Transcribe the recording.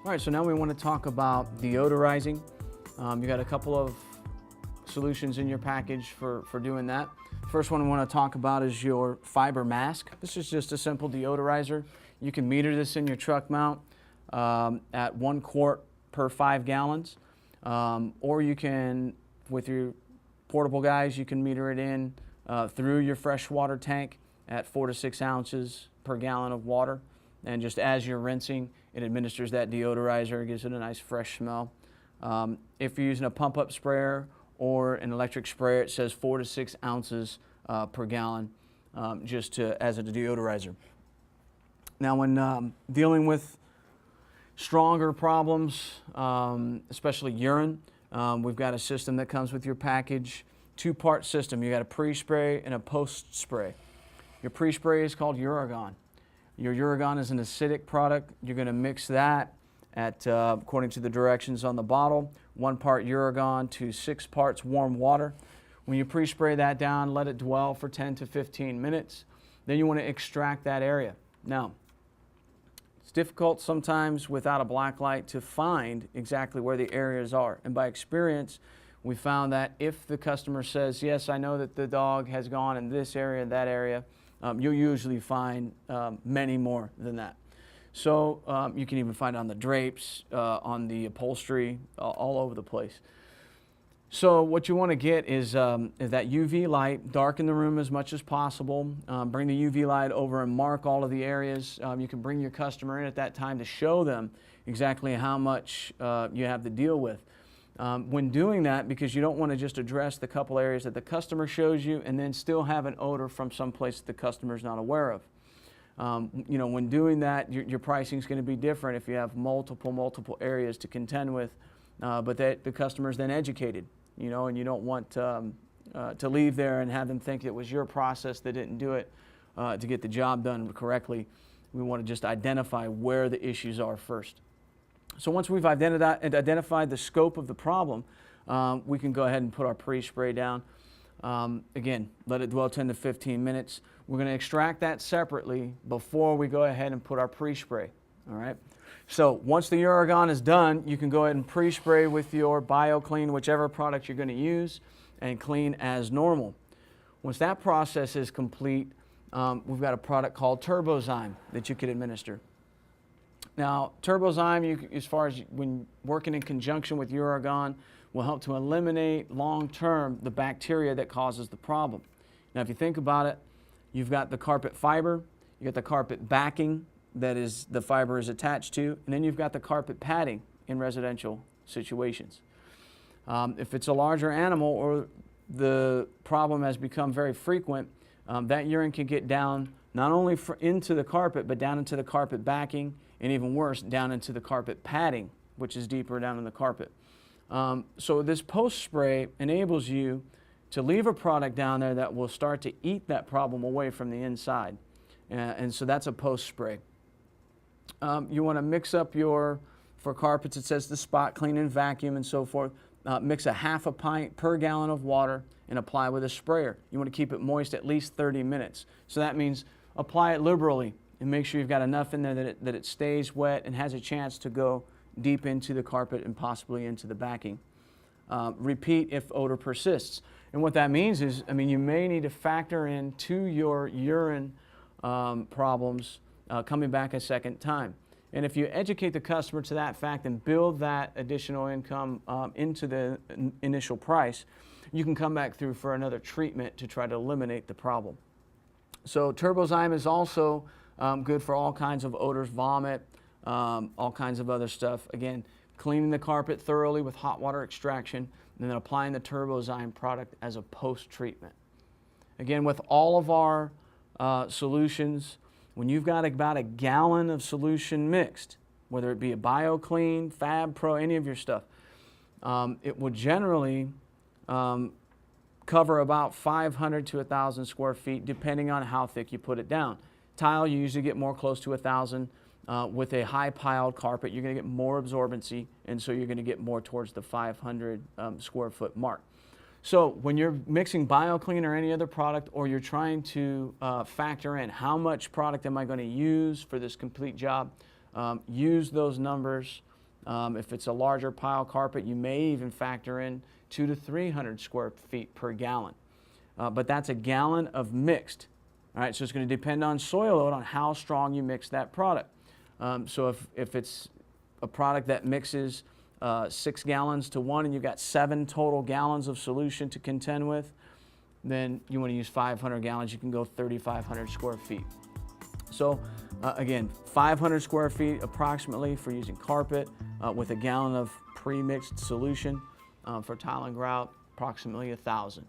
All right, so now we want to talk about deodorizing. You got a couple of solutions in your package for doing that. First one I want to talk about is your fiber mask. This is just a simple deodorizer. You can meter this in your truck mount at 1 quart per 5 gallons. Or you can, with your portable guys, you can meter it in through your freshwater tank at 4 to 6 ounces per gallon of water. And just as you're rinsing, it administers that deodorizer, gives it a nice fresh smell. If you're using a pump-up sprayer or an electric sprayer, it says 4 to 6 ounces per gallon as a deodorizer. Now, when dealing with stronger problems, especially urine, we've got a system that comes with your package, 2-part system. You got a pre-spray and a post-spray. Your pre-spray is called Uragon. Your Uragon is an acidic product. You're going to mix that at, according to the directions on the bottle, 1 part Uragon to 6 parts warm water. When you pre-spray that down, let it dwell for 10 to 15 minutes. Then you want to extract that area. Now, it's difficult sometimes without a black light to find exactly where the areas are. And by experience, we found that if the customer says, yes, I know that the dog has gone in this area, that area, you'll usually find many more than that. So you can even find it on the drapes, on the upholstery, all over the place. So what you want to get is that UV light, darken the room as much as possible, bring the UV light over and mark all of the areas. You can bring your customer in at that time to show them exactly how much you have to deal with. When doing that, because you don't want to just address the couple areas that the customer shows you and then still have an odor from someplace that the customer is not aware of. You know, when doing that, your pricing is going to be different if you have multiple areas to contend with, but that the customer is then educated, you know, and you don't want to leave there and have them think it was your process that didn't do it to get the job done correctly. We want to just identify where the issues are first. So once we've identified the scope of the problem, we can go ahead and put our pre-spray down. Again, let it dwell 10 to 15 minutes. We're going to extract that separately before we go ahead and put our pre-spray. All right. So once the Uragon is done, you can go ahead and pre-spray with your BioClean, whichever product you're going to use, and clean as normal. Once that process is complete, we've got a product called Turbozyme that you can administer. Now, Turbozyme, as far as when working in conjunction with Uragon, will help to eliminate long-term the bacteria that causes the problem. Now, if you think about it, you've got the carpet fiber, you got the carpet backing that is the fiber is attached to, and then you've got the carpet padding in residential situations. If it's a larger animal or the problem has become very frequent, that urine can get down not only into the carpet, but down into the carpet backing, and even worse, down into the carpet padding, which is deeper down in the carpet. So this post-spray enables you to leave a product down there that will start to eat that problem away from the inside. And so that's a post-spray. You want to mix up for carpets, it says the spot clean and vacuum and so forth. Mix a ½ a pint per gallon of water and apply with a sprayer. You want to keep it moist at least 30 minutes. So that means apply it liberally and make sure you've got enough in there that it stays wet and has a chance to go deep into the carpet and possibly into the backing. Repeat if odor persists. And what that means is, I mean, you may need to factor into your urine problems coming back a second time. And if you educate the customer to that fact and build that additional income into the initial price, you can come back through for another treatment to try to eliminate the problem. So Turbozyme is also good for all kinds of odors, vomit, all kinds of other stuff. Again, cleaning the carpet thoroughly with hot water extraction, and then applying the Turbozyme product as a post-treatment. Again, with all of our solutions, when you've got about a gallon of solution mixed, whether it be a BioClean, Fab Pro, any of your stuff, it will generally cover about 500 to 1,000 square feet, depending on how thick you put it down. Tile, you usually get more close to 1,000. With a high piled carpet, you're going to get more absorbency, and so you're going to get more towards the 500 square foot mark. So when you're mixing BioClean or any other product, or you're trying to factor in how much product am I going to use for this complete job, Use those numbers. If it's a larger pile carpet, you may even factor in 200 to 300 square feet per gallon. But that's a gallon of mixed. All right, so it's going to depend on soil load on how strong you mix that product. So if it's a product that mixes 6 gallons to 1 and you've got 7 total gallons of solution to contend with, then you want to use 500 gallons. You can go 3,500 square feet. So again, 500 square feet approximately for using carpet with a gallon of pre-mixed solution. For tile and grout, approximately 1,000.